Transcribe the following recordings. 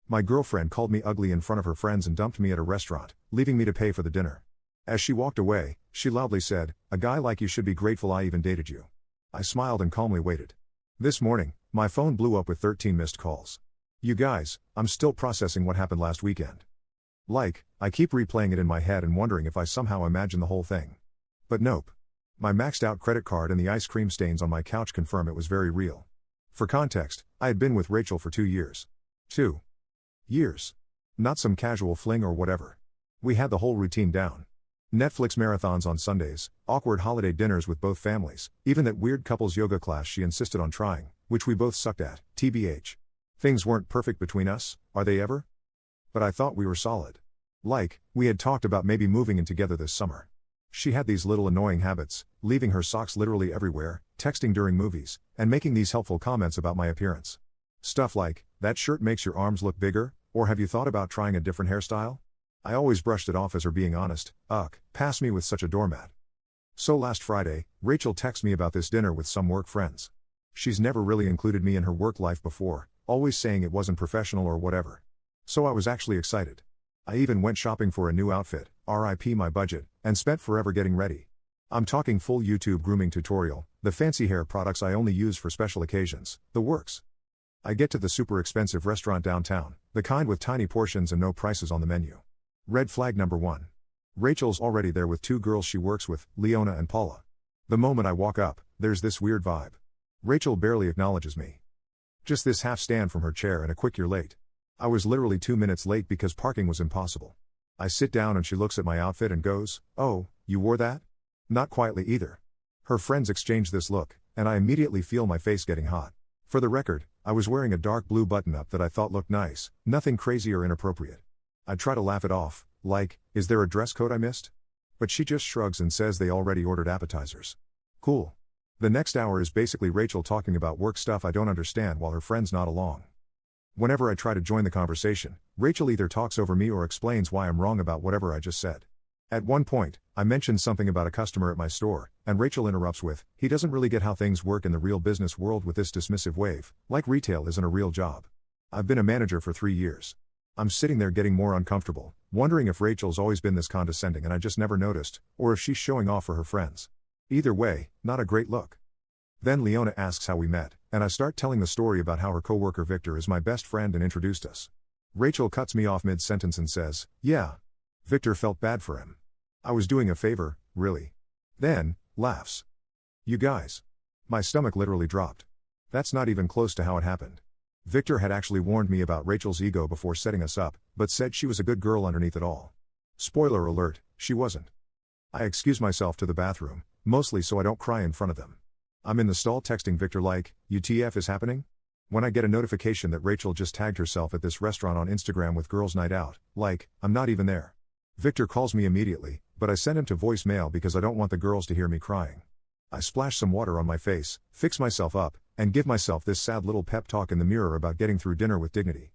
My girlfriend called me ugly in front of her friends and dumped me at a restaurant, leaving me to pay for the dinner. As she walked away, she loudly said, "A guy like you should be grateful I even dated you." I smiled and calmly waited. This morning, my phone blew up with 13 missed calls. You guys, I'm still processing what happened last weekend. I keep replaying it in my head and wondering if I somehow imagined the whole thing. But nope. My maxed out credit card and the ice cream stains on my couch confirm it was very real. For context, I had been with Rachel for 2 years. 2 years. Not some casual fling or whatever. We had the whole routine down. Netflix marathons on Sundays, awkward holiday dinners with both families, even that weird couples yoga class she insisted on trying, which we both sucked at, TBH. Things weren't perfect between us, are they ever? But I thought we were solid. We had talked about maybe moving in together this summer. She had these little annoying habits, leaving her socks literally everywhere, texting during movies, and making these helpful comments about my appearance. Stuff like, "That shirt makes your arms look bigger," or "Have you thought about trying a different hairstyle?" I always brushed it off as her being honest. Pass me with such a doormat. So last Friday, Rachel texted me about this dinner with some work friends. She's never really included me in her work life before, always saying it wasn't professional or whatever. So I was actually excited. I even went shopping for a new outfit, RIP my budget, and spent forever getting ready. I'm talking full YouTube grooming tutorial, the fancy hair products I only use for special occasions, the works. I get to the super expensive restaurant downtown, the kind with tiny portions and no prices on the menu. Red flag number 1. Rachel's already there with 2 girls she works with, Leona and Paula. The moment I walk up, there's this weird vibe. Rachel barely acknowledges me. Just this half stand from her chair and a quick "you're late." I was literally 2 minutes late because parking was impossible. I sit down and she looks at my outfit and goes, "Oh, you wore that?" Not quietly either. Her friends exchange this look, and I immediately feel my face getting hot. For the record, I was wearing a dark blue button-up that I thought looked nice, nothing crazy or inappropriate. I try to laugh it off, is there a dress code I missed? But she just shrugs and says they already ordered appetizers. Cool. The next hour is basically Rachel talking about work stuff I don't understand while her friends nod along. Whenever I try to join the conversation, Rachel either talks over me or explains why I'm wrong about whatever I just said. At one point, I mentioned something about a customer at my store, and Rachel interrupts with, "He doesn't really get how things work in the real business world," with this dismissive wave, like retail isn't a real job. I've been a manager for 3 years. I'm sitting there getting more uncomfortable, wondering if Rachel's always been this condescending and I just never noticed, or if she's showing off for her friends. Either way, not a great look. Then Leona asks how we met, and I start telling the story about how her coworker Victor is my best friend and introduced us. Rachel cuts me off mid-sentence and says, "Yeah. Victor felt bad for him. I was doing a favor, really." Then, laughs. You guys. My stomach literally dropped. That's not even close to how it happened. Victor had actually warned me about Rachel's ego before setting us up, but said she was a good girl underneath it all. Spoiler alert, she wasn't. I excuse myself to the bathroom, mostly so I don't cry in front of them. I'm in the stall texting Victor "UTF is happening?" When I get a notification that Rachel just tagged herself at this restaurant on Instagram with girls' night out, I'm not even there. Victor calls me immediately, but I send him to voicemail because I don't want the girls to hear me crying. I splash some water on my face, fix myself up, and give myself this sad little pep talk in the mirror about getting through dinner with dignity.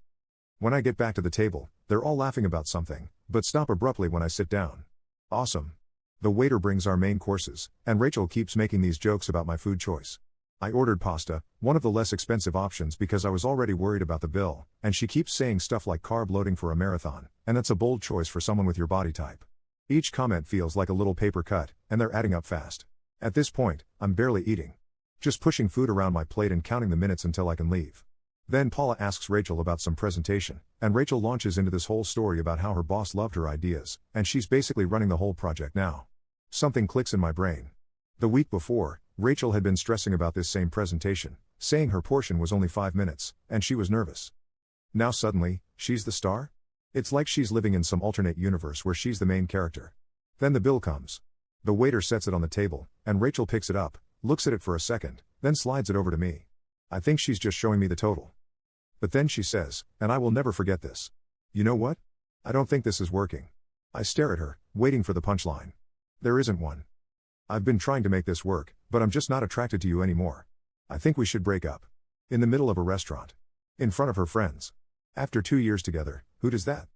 When I get back to the table, they're all laughing about something, but stop abruptly when I sit down. Awesome. The waiter brings our main courses, and Rachel keeps making these jokes about my food choice. I ordered pasta, one of the less expensive options because I was already worried about the bill, and she keeps saying stuff like carb loading for a marathon, and that's a bold choice for someone with your body type. Each comment feels like a little paper cut, and they're adding up fast. At this point, I'm barely eating. Just pushing food around my plate and counting the minutes until I can leave. Then Paula asks Rachel about some presentation, and Rachel launches into this whole story about how her boss loved her ideas, and she's basically running the whole project now. Something clicks in my brain. The week before, Rachel had been stressing about this same presentation, saying her portion was only 5 minutes, and she was nervous. Now suddenly, she's the star? It's like she's living in some alternate universe where she's the main character. Then the bill comes. The waiter sets it on the table, and Rachel picks it up, looks at it for a second, then slides it over to me. I think she's just showing me the total. But then she says, and I will never forget this, "You know what? I don't think this is working." I stare at her, waiting for the punchline. There isn't one. "I've been trying to make this work, but I'm just not attracted to you anymore. I think we should break up." In the middle of a restaurant. In front of her friends. After 2 years together, who does that?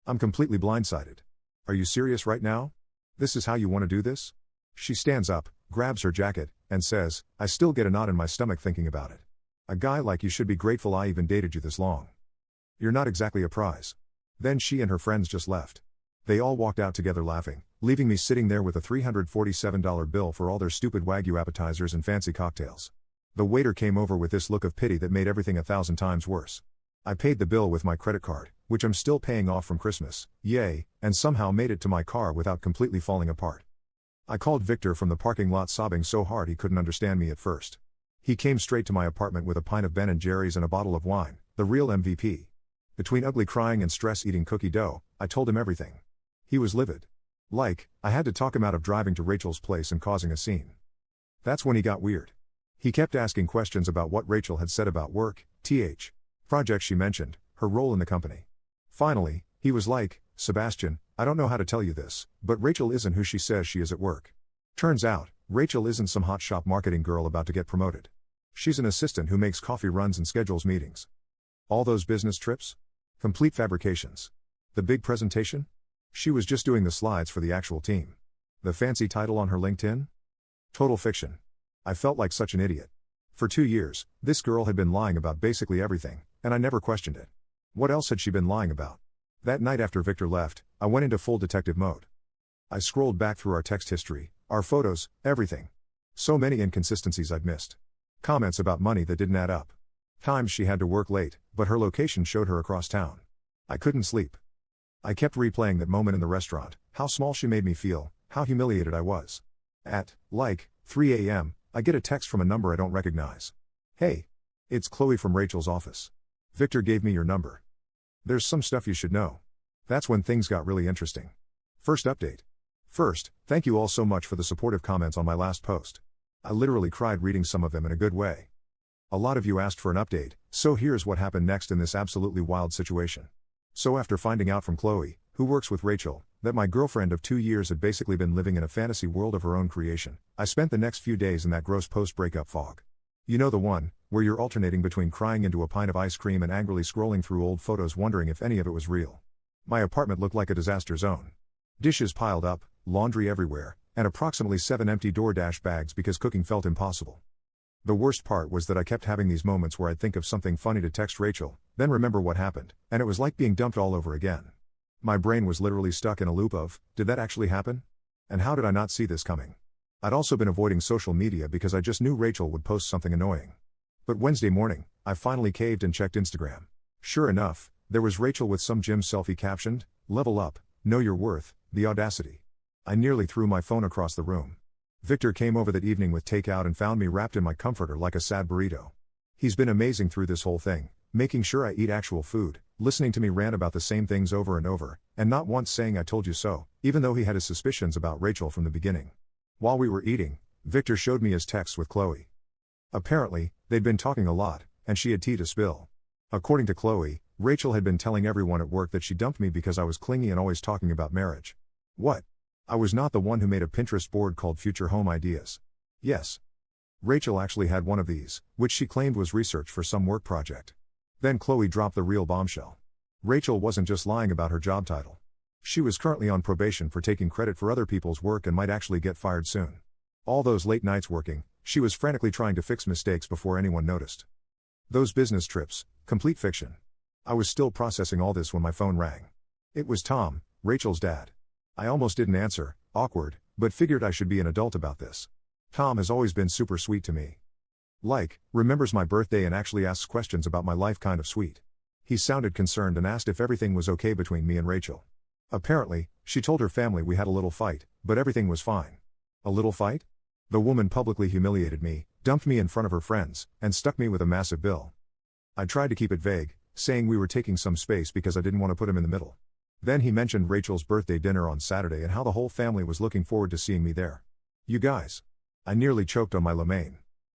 I'm completely blindsided. Are you serious right now? This is how you want to do this? She stands up, grabs her jacket, and says, I still get a knot in my stomach thinking about it. "A guy like you should be grateful I even dated you this long." You're not exactly a prize. Then she and her friends just left. They all walked out together laughing, leaving me sitting there with a $347 bill for all their stupid Wagyu appetizers and fancy cocktails. The waiter came over with this look of pity that made everything 1,000 times worse. I paid the bill with my credit card, which I'm still paying off from Christmas, yay, and somehow made it to my car without completely falling apart. I called Victor from the parking lot sobbing so hard he couldn't understand me at first. He came straight to my apartment with a pint of Ben & Jerry's and a bottle of wine, the real MVP. Between ugly crying and stress eating cookie dough, I told him everything. He was livid. I had to talk him out of driving to Rachel's place and causing a scene. That's when he got weird. He kept asking questions about what Rachel had said about work, projects she mentioned, her role in the company. Finally, he was like, Sebastian, I don't know how to tell you this, but Rachel isn't who she says she is at work. Turns out, Rachel isn't some hotshot marketing girl about to get promoted. She's an assistant who makes coffee runs and schedules meetings. All those business trips? Complete fabrications. The big presentation? She was just doing the slides for the actual team. The fancy title on her LinkedIn? Total fiction. I felt like such an idiot. For 2 years, this girl had been lying about basically everything, and I never questioned it. What else had she been lying about? That night after Victor left, I went into full detective mode. I scrolled back through our text history, our photos, everything. So many inconsistencies I'd missed. Comments about money that didn't add up. Times she had to work late, but her location showed her across town. I couldn't sleep. I kept replaying that moment in the restaurant, how small she made me feel, how humiliated I was. At 3 a.m., I get a text from a number I don't recognize. Hey. It's Chloe from Rachel's office. Victor gave me your number. There's some stuff you should know. That's when things got really interesting. First update. First, thank you all so much for the supportive comments on my last post. I literally cried reading some of them in a good way. A lot of you asked for an update, so here's what happened next in this absolutely wild situation. So after finding out from Chloe, who works with Rachel, that my girlfriend of 2 years had basically been living in a fantasy world of her own creation, I spent the next few days in that gross post-breakup fog. You know the one, where you're alternating between crying into a pint of ice cream and angrily scrolling through old photos wondering if any of it was real. My apartment looked like a disaster zone. Dishes piled up, laundry everywhere, and approximately 7 empty DoorDash bags because cooking felt impossible. The worst part was that I kept having these moments where I'd think of something funny to text Rachel, then remember what happened, and it was like being dumped all over again. My brain was literally stuck in a loop of, did that actually happen? And how did I not see this coming? I'd also been avoiding social media because I just knew Rachel would post something annoying. But Wednesday morning, I finally caved and checked Instagram. Sure enough, there was Rachel with some gym selfie captioned, "Level up, know your worth, the audacity." I nearly threw my phone across the room. Victor came over that evening with takeout and found me wrapped in my comforter like a sad burrito. He's been amazing through this whole thing, making sure I eat actual food, listening to me rant about the same things over and over, and not once saying I told you so, even though he had his suspicions about Rachel from the beginning. While we were eating, Victor showed me his texts with Chloe. Apparently, they'd been talking a lot, and she had tea to spill. According to Chloe, Rachel had been telling everyone at work that she dumped me because I was clingy and always talking about marriage. What? I was not the one who made a Pinterest board called Future Home Ideas. Yes. Rachel actually had one of these, which she claimed was research for some work project. Then Chloe dropped the real bombshell. Rachel wasn't just lying about her job title. She was currently on probation for taking credit for other people's work and might actually get fired soon. All those late nights working, she was frantically trying to fix mistakes before anyone noticed. Those business trips, complete fiction. I was still processing all this when my phone rang. It was Tom, Rachel's dad. I almost didn't answer, awkward, but figured I should be an adult about this. Tom has always been super sweet to me. Remembers my birthday and actually asks questions about my life, kind of sweet. He sounded concerned and asked if everything was okay between me and Rachel. Apparently, she told her family we had a little fight, but everything was fine. A little fight? The woman publicly humiliated me, dumped me in front of her friends, and stuck me with a massive bill. I tried to keep it vague, saying we were taking some space because I didn't want to put him in the middle. Then he mentioned Rachel's birthday dinner on Saturday and how the whole family was looking forward to seeing me there. You guys. I nearly choked on my lemonade.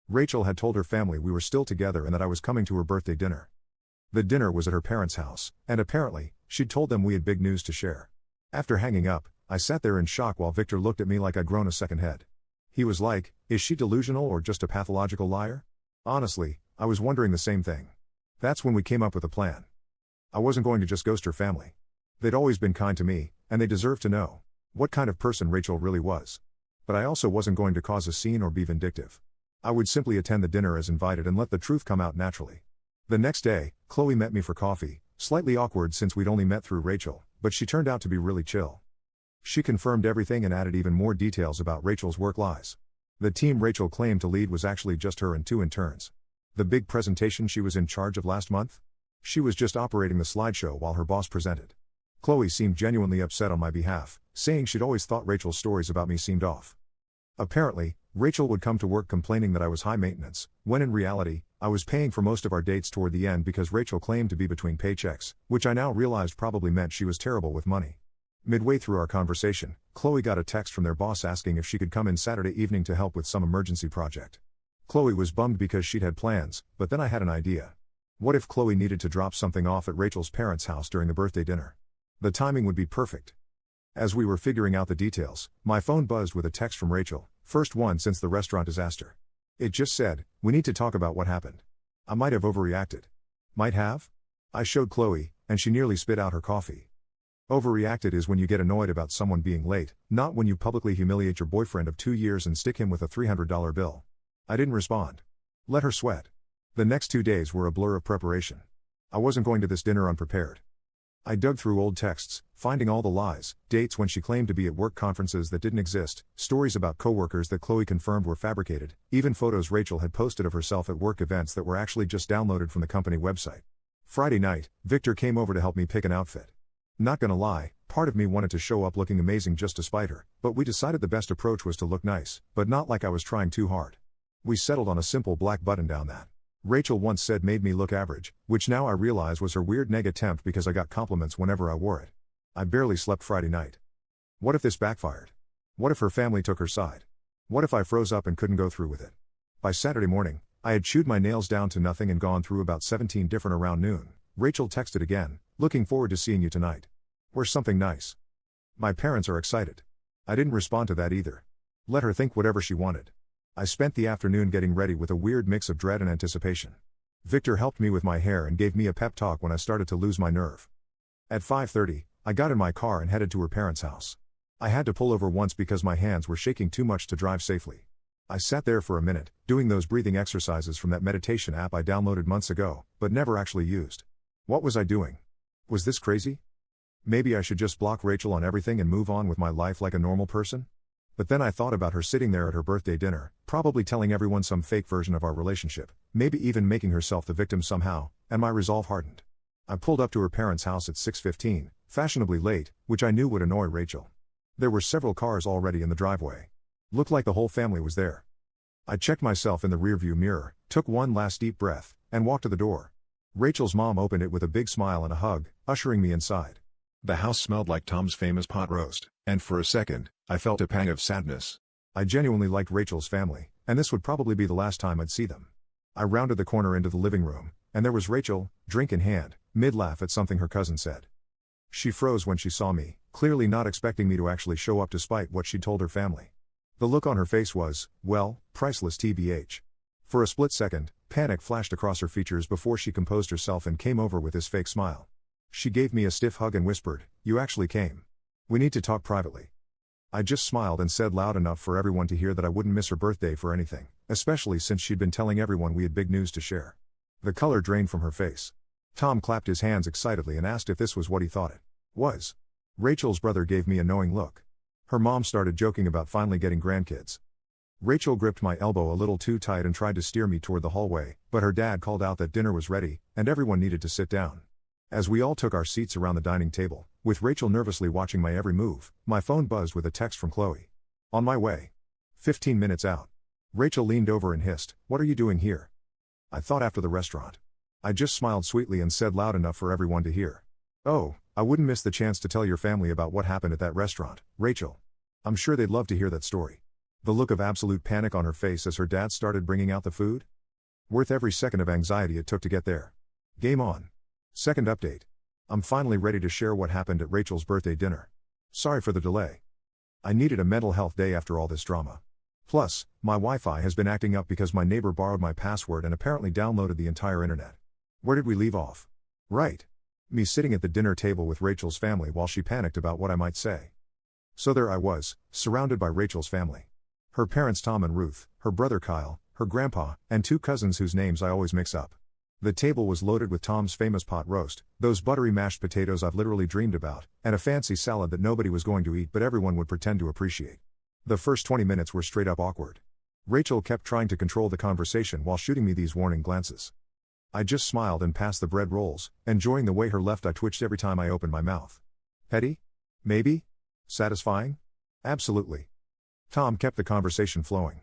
Rachel had told her family we were still together and that I was coming to her birthday dinner. The dinner was at her parents' house, and apparently, she'd told them we had big news to share. After hanging up, I sat there in shock while Victor looked at me like I'd grown a second head. He was like, is she delusional or just a pathological liar? Honestly, I was wondering the same thing. That's when we came up with a plan. I wasn't going to just ghost her family. They'd always been kind to me, and they deserved to know what kind of person Rachel really was. But I also wasn't going to cause a scene or be vindictive. I would simply attend the dinner as invited and let the truth come out naturally. The next day, Chloe met me for coffee, Slightly awkward since we'd only met through Rachel, but she turned out to be really chill. She confirmed everything and added even more details about Rachel's work lies. The team Rachel claimed to lead was actually just her and 2 interns. The big presentation she was in charge of last month? She was just operating the slideshow while her boss presented. Chloe seemed genuinely upset on my behalf, saying she'd always thought Rachel's stories about me seemed off. Apparently, Rachel would come to work complaining that I was high maintenance, when in reality, I was paying for most of our dates toward the end because Rachel claimed to be between paychecks, which I now realized probably meant she was terrible with money. Midway through our conversation, Chloe got a text from their boss asking if she could come in Saturday evening to help with some emergency project. Chloe was bummed because she'd had plans, but then I had an idea. What if Chloe needed to drop something off at Rachel's parents' house during the birthday dinner? The timing would be perfect. As we were figuring out the details, my phone buzzed with a text from Rachel, first one since the restaurant disaster. It just said, "We need to talk about what happened." I might have overreacted. Might have? I showed Chloe, and she nearly spit out her coffee. Overreacted is when you get annoyed about someone being late, not when you publicly humiliate your boyfriend of 2 years and stick him with a $300 bill. I didn't respond. Let her sweat. The next 2 days were a blur of preparation. I wasn't going to this dinner unprepared. I dug through old texts, finding all the lies, dates when she claimed to be at work conferences that didn't exist, stories about coworkers that Chloe confirmed were fabricated, even photos Rachel had posted of herself at work events that were actually just downloaded from the company website. Friday night, Victor came over to help me pick an outfit. Not gonna lie, part of me wanted to show up looking amazing just to spite her, but we decided the best approach was to look nice, but not like I was trying too hard. We settled on a simple black button-down that Rachel once said made me look average, which now I realize was her weird neg attempt because I got compliments whenever I wore it. I barely slept Friday night. What if this backfired? What if her family took her side? What if I froze up and couldn't go through with it? By Saturday morning, I had chewed my nails down to nothing and gone through about 17 different around noon. Rachel texted again, "Looking forward to seeing you tonight. Where's something nice?" My parents are excited. I didn't respond to that either. Let her think whatever she wanted. I spent the afternoon getting ready with a weird mix of dread and anticipation. Victor helped me with my hair and gave me a pep talk when I started to lose my nerve. At 5:30, I got in my car and headed to her parents' house. I had to pull over once because my hands were shaking too much to drive safely. I sat there for a minute, doing those breathing exercises from that meditation app I downloaded months ago, but never actually used. What was I doing? Was this crazy? Maybe I should just block Rachel on everything and move on with my life like a normal person? But then I thought about her sitting there at her birthday dinner, probably telling everyone some fake version of our relationship, maybe even making herself the victim somehow, and my resolve hardened. I pulled up to her parents' house at 6:15, fashionably late, which I knew would annoy Rachel. There were several cars already in the driveway. Looked like the whole family was there. I checked myself in the rearview mirror, took one last deep breath, and walked to the door. Rachel's mom opened it with a big smile and a hug, ushering me inside. The house smelled like Tom's famous pot roast, and for a second, I felt a pang of sadness. I genuinely liked Rachel's family, and this would probably be the last time I'd see them. I rounded the corner into the living room, and there was Rachel, drink in hand, mid-laugh at something her cousin said. She froze when she saw me, clearly not expecting me to actually show up despite what she'd told her family. The look on her face was, well, priceless tbh. For a split second, panic flashed across her features before she composed herself and came over with this fake smile. She gave me a stiff hug and whispered, "You actually came. We need to talk privately." I just smiled and said loud enough for everyone to hear that I wouldn't miss her birthday for anything, especially since she'd been telling everyone we had big news to share. The color drained from her face. Tom clapped his hands excitedly and asked if this was what he thought it was. Rachel's brother gave me a knowing look. Her mom started joking about finally getting grandkids. Rachel gripped my elbow a little too tight and tried to steer me toward the hallway, but her dad called out that dinner was ready, and everyone needed to sit down. As we all took our seats around the dining table, with Rachel nervously watching my every move, my phone buzzed with a text from Chloe. On my way. 15 minutes out. Rachel leaned over and hissed, "What are you doing here?" I thought after the restaurant. I just smiled sweetly and said loud enough for everyone to hear. "Oh, I wouldn't miss the chance to tell your family about what happened at that restaurant, Rachel. I'm sure they'd love to hear that story." The look of absolute panic on her face as her dad started bringing out the food? Worth every second of anxiety it took to get there. Game on. Second update. I'm finally ready to share what happened at Rachel's birthday dinner. Sorry for the delay. I needed a mental health day after all this drama. Plus, my Wi-Fi has been acting up because my neighbor borrowed my password and apparently downloaded the entire internet. Where did we leave off? Right. Me sitting at the dinner table with Rachel's family while she panicked about what I might say. So there I was, surrounded by Rachel's family. Her parents Tom and Ruth, her brother Kyle, her grandpa, and 2 cousins whose names I always mix up. The table was loaded with Tom's famous pot roast, those buttery mashed potatoes I've literally dreamed about, and a fancy salad that nobody was going to eat but everyone would pretend to appreciate. The first 20 minutes were straight up awkward. Rachel kept trying to control the conversation while shooting me these warning glances. I just smiled and passed the bread rolls, enjoying the way her left eye twitched every time I opened my mouth. Petty? Maybe? Satisfying? Absolutely. Tom kept the conversation flowing.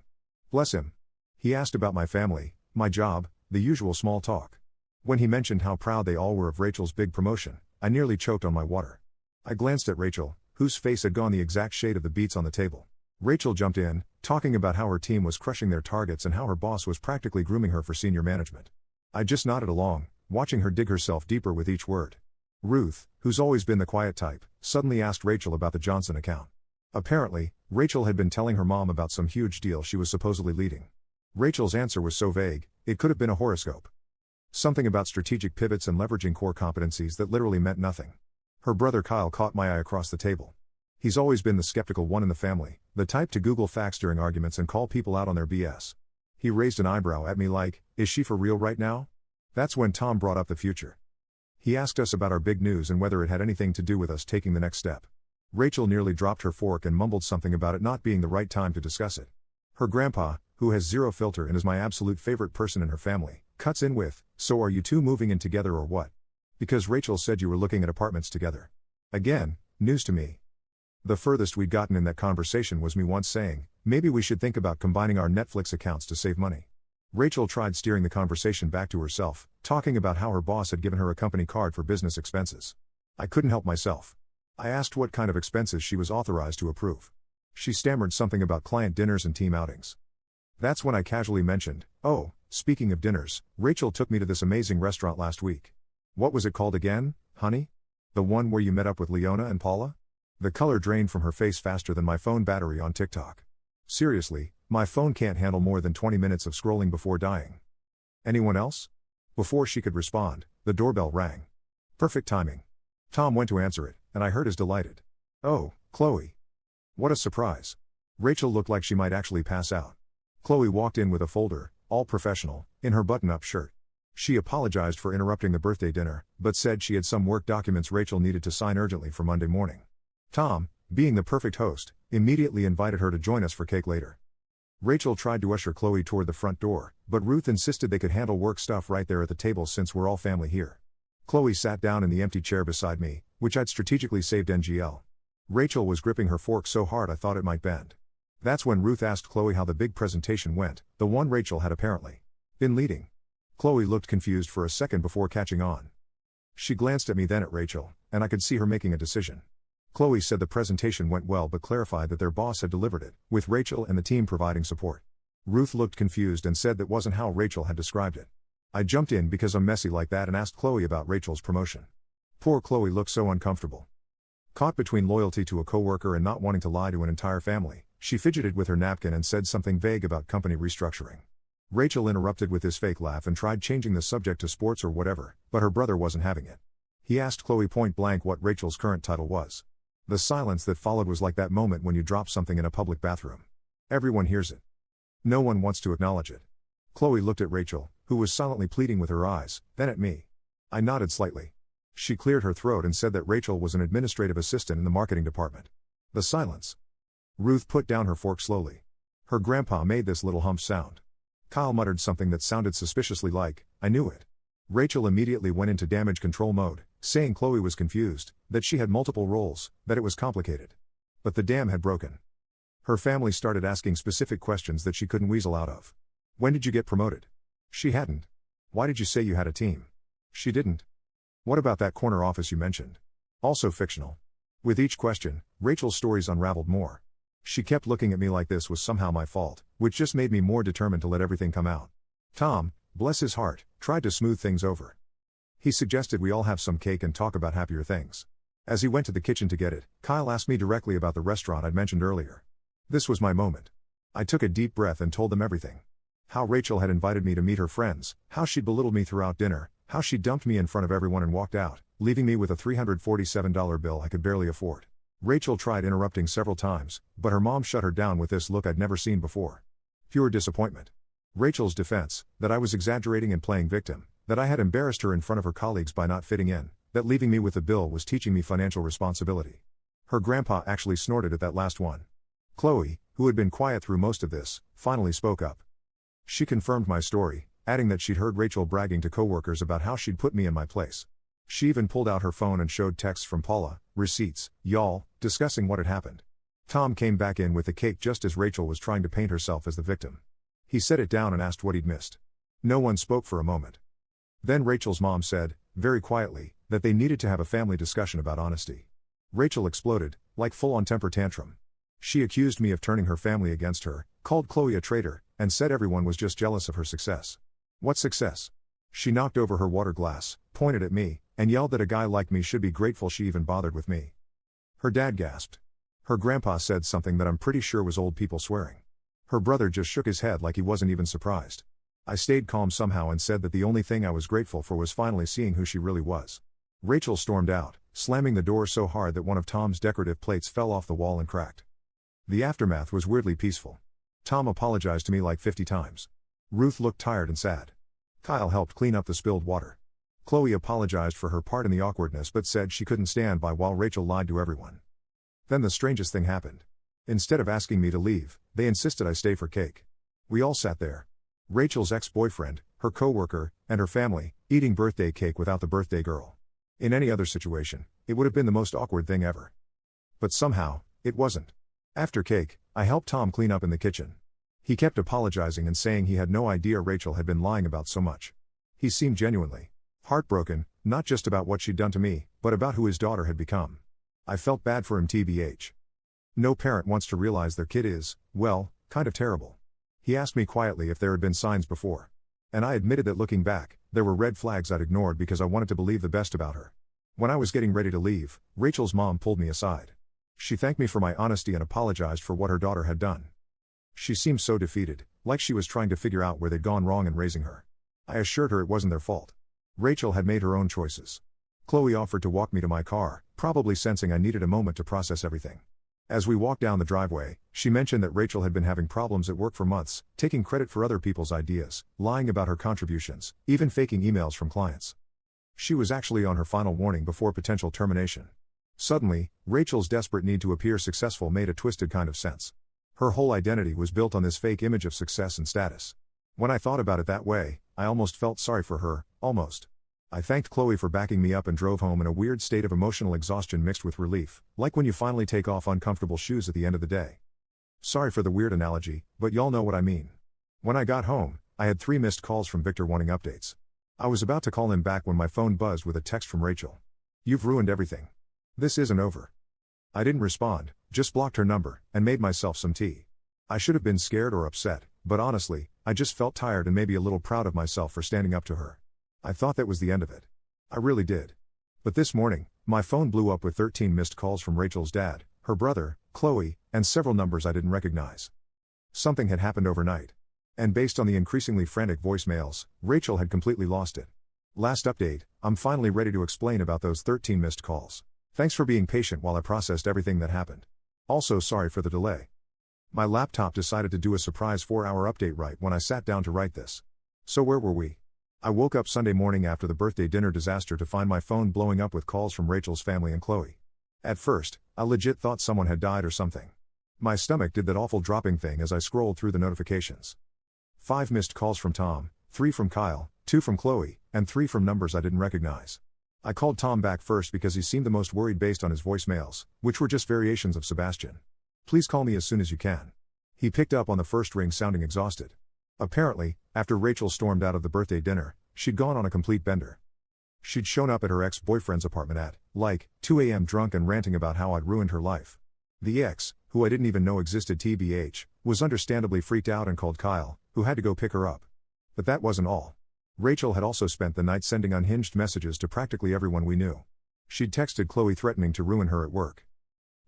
Bless him. He asked about my family, my job, the usual small talk. When he mentioned how proud they all were of Rachel's big promotion, I nearly choked on my water. I glanced at Rachel, whose face had gone the exact shade of the beets on the table. Rachel jumped in, talking about how her team was crushing their targets and how her boss was practically grooming her for senior management. I just nodded along, watching her dig herself deeper with each word. Ruth, who's always been the quiet type, suddenly asked Rachel about the Johnson account. Apparently, Rachel had been telling her mom about some huge deal she was supposedly leading. Rachel's answer was so vague, it could have been a horoscope. Something about strategic pivots and leveraging core competencies that literally meant nothing. Her brother Kyle caught my eye across the table. He's always been the skeptical one in the family, the type to Google facts during arguments and call people out on their BS. He raised an eyebrow at me like, is she for real right now? That's when Tom brought up the future. He asked us about our big news and whether it had anything to do with us taking the next step. Rachel nearly dropped her fork and mumbled something about it not being the right time to discuss it. Her grandpa, who has zero filter and is my absolute favorite person in her family, cuts in with, so are you two moving in together or what? Because Rachel said you were looking at apartments together. Again, news to me. The furthest we'd gotten in that conversation was me once saying, maybe we should think about combining our Netflix accounts to save money. Rachel tried steering the conversation back to herself, talking about how her boss had given her a company card for business expenses. I couldn't help myself. I asked what kind of expenses she was authorized to approve. She stammered something about client dinners and team outings. That's when I casually mentioned, oh, speaking of dinners, Rachel took me to this amazing restaurant last week. What was it called again, honey? The one where you met up with Leona and Paula? The color drained from her face faster than my phone battery on TikTok. Seriously, my phone can't handle more than 20 minutes of scrolling before dying. Anyone else? Before she could respond, the doorbell rang. Perfect timing. Tom went to answer it, and I heard his delighted, "Oh, Chloe." What a surprise. Rachel looked like she might actually pass out. Chloe walked in with a folder, all professional, in her button-up shirt. She apologized for interrupting the birthday dinner, but said she had some work documents Rachel needed to sign urgently for Monday morning. Tom, being the perfect host, immediately invited her to join us for cake later. Rachel tried to usher Chloe toward the front door, but Ruth insisted they could handle work stuff right there at the table since we're all family here. Chloe sat down in the empty chair beside me, which I'd strategically saved NGL. Rachel was gripping her fork so hard I thought it might bend. That's when Ruth asked Chloe how the big presentation went, the one Rachel had apparently been leading. Chloe looked confused for a second before catching on. She glanced at me then at Rachel, and I could see her making a decision. Chloe said the presentation went well but clarified that their boss had delivered it, with Rachel and the team providing support. Ruth looked confused and said that wasn't how Rachel had described it. I jumped in because I'm messy like that and asked Chloe about Rachel's promotion. Poor Chloe looked so uncomfortable. Caught between loyalty to a coworker and not wanting to lie to an entire family, she fidgeted with her napkin and said something vague about company restructuring. Rachel interrupted with his fake laugh and tried changing the subject to sports or whatever, but her brother wasn't having it. He asked Chloe point blank what Rachel's current title was. The silence that followed was like that moment when you drop something in a public bathroom. Everyone hears it. No one wants to acknowledge it. Chloe looked at Rachel, who was silently pleading with her eyes, then at me. I nodded slightly. She cleared her throat and said that Rachel was an administrative assistant in the marketing department. The silence. Ruth put down her fork slowly. Her grandpa made this little hump sound. Kyle muttered something that sounded suspiciously like, I knew it. Rachel immediately went into damage control mode, saying Chloe was confused, that she had multiple roles, that it was complicated. But the dam had broken. Her family started asking specific questions that she couldn't weasel out of. When did you get promoted? She hadn't. Why did you say you had a team? She didn't. What about that corner office you mentioned? Also fictional. With each question, Rachel's stories unraveled more. She kept looking at me like this was somehow my fault, which just made me more determined to let everything come out. Tom, bless his heart, tried to smooth things over. He suggested we all have some cake and talk about happier things. As he went to the kitchen to get it, Kyle asked me directly about the restaurant I'd mentioned earlier. This was my moment. I took a deep breath and told them everything. How Rachel had invited me to meet her friends, how she'd belittled me throughout dinner, how she dumped me in front of everyone and walked out, leaving me with a $347 bill I could barely afford. Rachel tried interrupting several times, but her mom shut her down with this look I'd never seen before. Pure disappointment. Rachel's defense, that I was exaggerating and playing victim, That I had embarrassed her in front of her colleagues by not fitting in, that leaving me with the bill was teaching me financial responsibility. Her grandpa actually snorted at that last one. Chloe, who had been quiet through most of this, finally spoke up. She confirmed my story, adding that she'd heard Rachel bragging to coworkers about how she'd put me in my place. She even pulled out her phone and showed texts from Paula, receipts, y'all, discussing what had happened. Tom came back in with the cake just as Rachel was trying to paint herself as the victim. He set it down and asked what he'd missed. No one spoke for a moment. Then Rachel's mom said, very quietly, that they needed to have a family discussion about honesty. Rachel exploded, like full-on temper tantrum. She accused me of turning her family against her, called Chloe a traitor, and said everyone was just jealous of her success. What success? She knocked over her water glass, pointed at me, and yelled that a guy like me should be grateful she even bothered with me. Her dad gasped. Her grandpa said something that I'm pretty sure was old people swearing. Her brother just shook his head like he wasn't even surprised. I stayed calm somehow and said that the only thing I was grateful for was finally seeing who she really was. Rachel stormed out, slamming the door so hard that one of Tom's decorative plates fell off the wall and cracked. The aftermath was weirdly peaceful. Tom apologized to me like 50 times. Ruth looked tired and sad. Kyle helped clean up the spilled water. Chloe apologized for her part in the awkwardness but said she couldn't stand by while Rachel lied to everyone. Then the strangest thing happened. Instead of asking me to leave, they insisted I stay for cake. We all sat there. Rachel's ex-boyfriend, her coworker, and her family, eating birthday cake without the birthday girl. In any other situation, it would have been the most awkward thing ever. But somehow, it wasn't. After cake, I helped Tom clean up in the kitchen. He kept apologizing and saying he had no idea Rachel had been lying about so much. He seemed genuinely heartbroken, not just about what she'd done to me, but about who his daughter had become. I felt bad for him tbh. No parent wants to realize their kid is, well, kind of terrible. He asked me quietly if there had been signs before. And I admitted that looking back, there were red flags I'd ignored because I wanted to believe the best about her. When I was getting ready to leave, Rachel's mom pulled me aside. She thanked me for my honesty and apologized for what her daughter had done. She seemed so defeated, like she was trying to figure out where they'd gone wrong in raising her. I assured her it wasn't their fault. Rachel had made her own choices. Chloe offered to walk me to my car, probably sensing I needed a moment to process everything. As we walked down the driveway, she mentioned that Rachel had been having problems at work for months, taking credit for other people's ideas, lying about her contributions, even faking emails from clients. She was actually on her final warning before potential termination. Suddenly, Rachel's desperate need to appear successful made a twisted kind of sense. Her whole identity was built on this fake image of success and status. When I thought about it that way, I almost felt sorry for her, almost. I thanked Chloe for backing me up and drove home in a weird state of emotional exhaustion mixed with relief, like when you finally take off uncomfortable shoes at the end of the day. Sorry for the weird analogy, but y'all know what I mean. When I got home, I had 3 missed calls from Victor wanting updates. I was about to call him back when my phone buzzed with a text from Rachel. You've ruined everything. This isn't over. I didn't respond, just blocked her number, and made myself some tea. I should have been scared or upset, but honestly, I just felt tired and maybe a little proud of myself for standing up to her. I thought that was the end of it. I really did. But this morning, my phone blew up with 13 missed calls from Rachel's dad, her brother, Chloe, and several numbers I didn't recognize. Something had happened overnight. And based on the increasingly frantic voicemails, Rachel had completely lost it. Last update, I'm finally ready to explain about those 13 missed calls. Thanks for being patient while I processed everything that happened. Also sorry for the delay. My laptop decided to do a surprise 4-hour update right when I sat down to write this. So where were we? I woke up Sunday morning after the birthday dinner disaster to find my phone blowing up with calls from Rachel's family and Chloe. At first, I legit thought someone had died or something. My stomach did that awful dropping thing as I scrolled through the notifications. 5 missed calls from Tom, 3 from Kyle, 2 from Chloe, and 3 from numbers I didn't recognize. I called Tom back first because he seemed the most worried based on his voicemails, which were just variations of Sebastian. Please call me as soon as you can. He picked up on the first ring sounding exhausted. Apparently, after Rachel stormed out of the birthday dinner, she'd gone on a complete bender. She'd shown up at her ex-boyfriend's apartment at, 2 a.m. drunk and ranting about how I'd ruined her life. The ex, who I didn't even know existed tbh, was understandably freaked out and called Kyle, who had to go pick her up. But that wasn't all. Rachel had also spent the night sending unhinged messages to practically everyone we knew. She'd texted Chloe threatening to ruin her at work.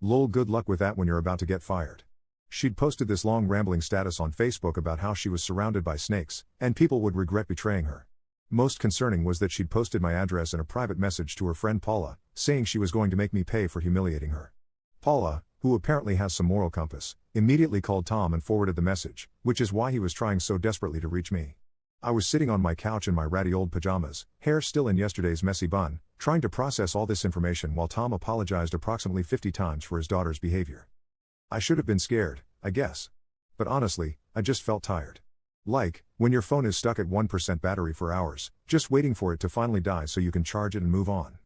Lol, good luck with that when you're about to get fired. She'd posted this long rambling status on Facebook about how she was surrounded by snakes, and people would regret betraying her. Most concerning was that she'd posted my address in a private message to her friend Paula, saying she was going to make me pay for humiliating her. Paula, who apparently has some moral compass, immediately called Tom and forwarded the message, which is why he was trying so desperately to reach me. I was sitting on my couch in my ratty old pajamas, hair still in yesterday's messy bun, trying to process all this information while Tom apologized approximately 50 times for his daughter's behavior. I should have been scared, I guess. But honestly, I just felt tired. Like, when your phone is stuck at 1% battery for hours, just waiting for it to finally die so you can charge it and move on.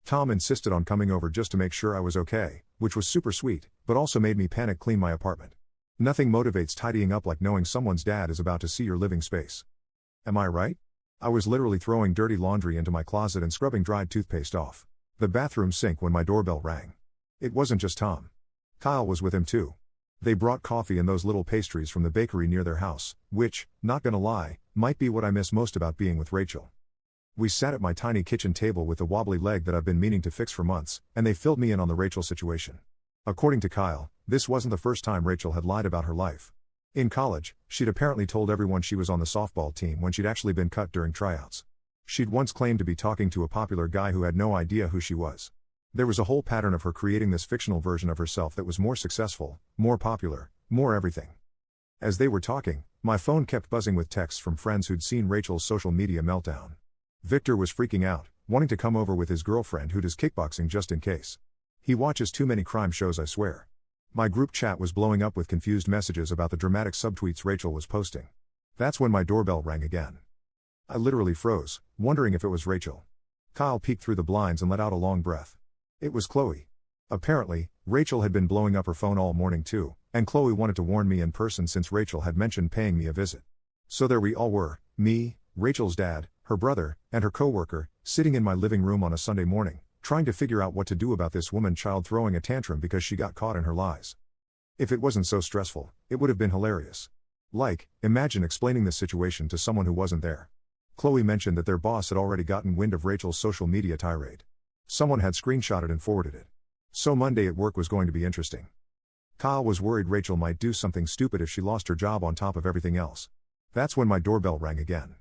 Tom insisted on coming over just to make sure I was okay, which was super sweet, but also made me panic clean my apartment. Nothing motivates tidying up like knowing someone's dad is about to see your living space. Am I right? I was literally throwing dirty laundry into my closet and scrubbing dried toothpaste off the bathroom sink when my doorbell rang. It wasn't just Tom. Kyle was with him too. They brought coffee and those little pastries from the bakery near their house, which, not gonna lie, might be what I miss most about being with Rachel. We sat at my tiny kitchen table with the wobbly leg that I've been meaning to fix for months, and they filled me in on the Rachel situation. According to Kyle, this wasn't the first time Rachel had lied about her life. In college, she'd apparently told everyone she was on the softball team when she'd actually been cut during tryouts. She'd once claimed to be talking to a popular guy who had no idea who she was. There was a whole pattern of her creating this fictional version of herself that was more successful, more popular, more everything. As they were talking, my phone kept buzzing with texts from friends who'd seen Rachel's social media meltdown. Victor was freaking out, wanting to come over with his girlfriend who does kickboxing just in case. He watches too many crime shows, I swear. My group chat was blowing up with confused messages about the dramatic subtweets Rachel was posting. That's when my doorbell rang again. I literally froze, wondering if it was Rachel. Kyle peeked through the blinds and let out a long breath. It was Chloe. Apparently, Rachel had been blowing up her phone all morning too, and Chloe wanted to warn me in person since Rachel had mentioned paying me a visit. So there we all were, me, Rachel's dad, her brother, and her coworker, sitting in my living room on a Sunday morning, trying to figure out what to do about this woman-child throwing a tantrum because she got caught in her lies. If it wasn't so stressful, it would have been hilarious. Like, imagine explaining this situation to someone who wasn't there. Chloe mentioned that their boss had already gotten wind of Rachel's social media tirade. Someone had screenshotted and forwarded it. So Monday at work was going to be interesting. Kyle was worried Rachel might do something stupid if she lost her job on top of everything else. That's when my doorbell rang again.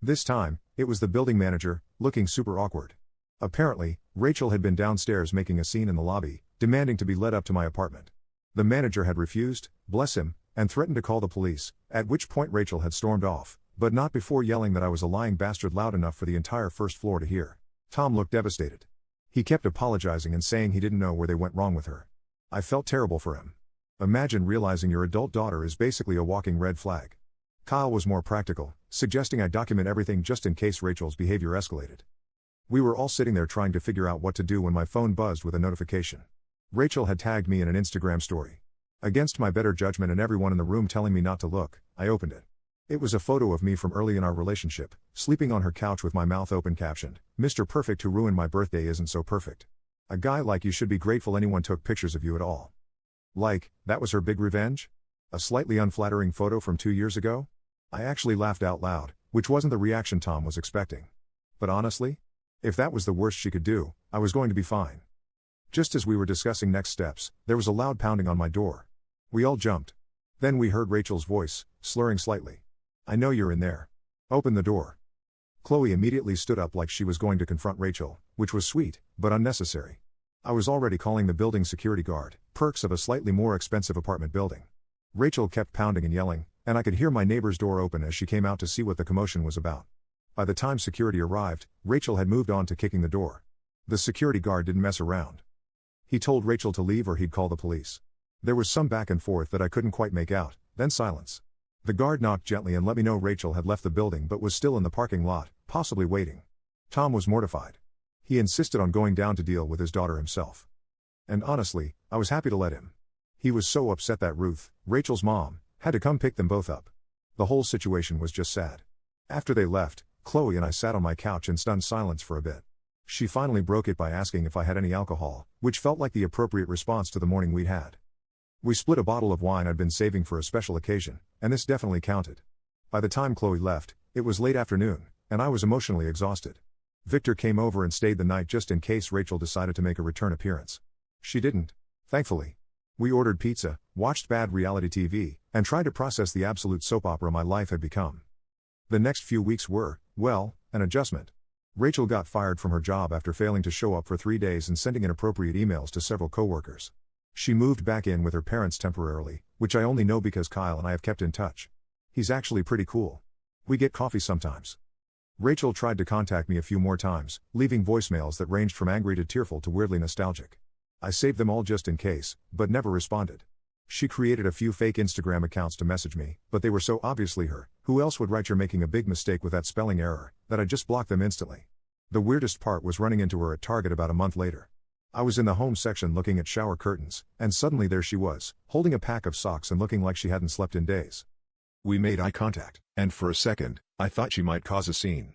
This time, it was the building manager, looking super awkward. Apparently, Rachel had been downstairs making a scene in the lobby, demanding to be led up to my apartment. The manager had refused, bless him, and threatened to call the police, at which point Rachel had stormed off, but not before yelling that I was a lying bastard loud enough for the entire first floor to hear. Tom looked devastated. He kept apologizing and saying he didn't know where they went wrong with her. I felt terrible for him. Imagine realizing your adult daughter is basically a walking red flag. Kyle was more practical, suggesting I document everything just in case Rachel's behavior escalated. We were all sitting there trying to figure out what to do when my phone buzzed with a notification. Rachel had tagged me in an Instagram story. Against my better judgment and everyone in the room telling me not to look, I opened it. It was a photo of me from early in our relationship, sleeping on her couch with my mouth open, captioned, "Mr. Perfect who ruined my birthday isn't so perfect. A guy like you should be grateful anyone took pictures of you at all." Like, that was her big revenge? A slightly unflattering photo from 2 years ago? I actually laughed out loud, which wasn't the reaction Tom was expecting. But honestly, if that was the worst she could do, I was going to be fine. Just as we were discussing next steps, there was a loud pounding on my door. We all jumped. Then we heard Rachel's voice, slurring slightly. "I know you're in there. Open the door." Chloe immediately stood up like she was going to confront Rachel, which was sweet, but unnecessary. I was already calling the building security guard, perks of a slightly more expensive apartment building. Rachel kept pounding and yelling, and I could hear my neighbor's door open as she came out to see what the commotion was about. By the time security arrived, Rachel had moved on to kicking the door. The security guard didn't mess around. He told Rachel to leave or he'd call the police. There was some back and forth that I couldn't quite make out, then silence. The guard knocked gently and let me know Rachel had left the building but was still in the parking lot, possibly waiting. Tom was mortified. He insisted on going down to deal with his daughter himself. And honestly, I was happy to let him. He was so upset that Ruth, Rachel's mom, had to come pick them both up. The whole situation was just sad. After they left, Chloe and I sat on my couch in stunned silence for a bit. She finally broke it by asking if I had any alcohol, which felt like the appropriate response to the morning we'd had. We split a bottle of wine I'd been saving for a special occasion, and this definitely counted. By the time Chloe left, it was late afternoon, and I was emotionally exhausted. Victor came over and stayed the night just in case Rachel decided to make a return appearance. She didn't, thankfully. We ordered pizza, watched bad reality TV, and tried to process the absolute soap opera my life had become. The next few weeks were, well, an adjustment. Rachel got fired from her job after failing to show up for 3 days and sending inappropriate emails to several coworkers. She moved back in with her parents temporarily, which I only know because Kyle and I have kept in touch. He's actually pretty cool. We get coffee sometimes. Rachel tried to contact me a few more times, leaving voicemails that ranged from angry to tearful to weirdly nostalgic. I saved them all just in case, but never responded. She created a few fake Instagram accounts to message me, but they were so obviously her, who else would write "you're making a big mistake with that spelling error," that I just blocked them instantly. The weirdest part was running into her at Target about a month later. I was in the home section looking at shower curtains, and suddenly there she was, holding a pack of socks and looking like she hadn't slept in days. We made eye contact, and for a second, I thought she might cause a scene.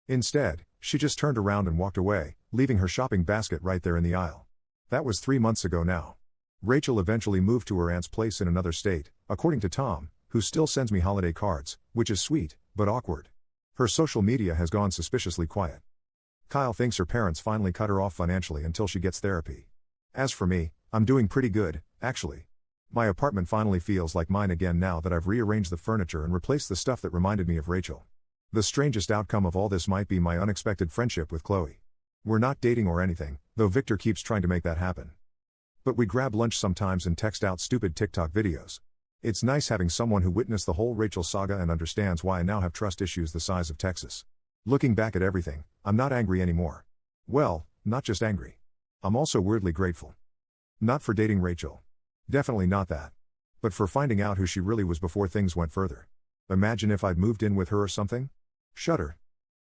Instead, she just turned around and walked away, leaving her shopping basket right there in the aisle. That was 3 months ago now. Rachel eventually moved to her aunt's place in another state, according to Tom, who still sends me holiday cards, which is sweet, but awkward. Her social media has gone suspiciously quiet. Kyle thinks her parents finally cut her off financially until she gets therapy. As for me, I'm doing pretty good, actually. My apartment finally feels like mine again now that I've rearranged the furniture and replaced the stuff that reminded me of Rachel. The strangest outcome of all this might be my unexpected friendship with Chloe. We're not dating or anything, though Victor keeps trying to make that happen. But we grab lunch sometimes and text out stupid TikTok videos. It's nice having someone who witnessed the whole Rachel saga and understands why I now have trust issues the size of Texas. Looking back at everything, I'm not angry anymore. Well, not just angry. I'm also weirdly grateful. Not for dating Rachel. Definitely not that. But for finding out who she really was before things went further. Imagine if I'd moved in with her or something? Shudder.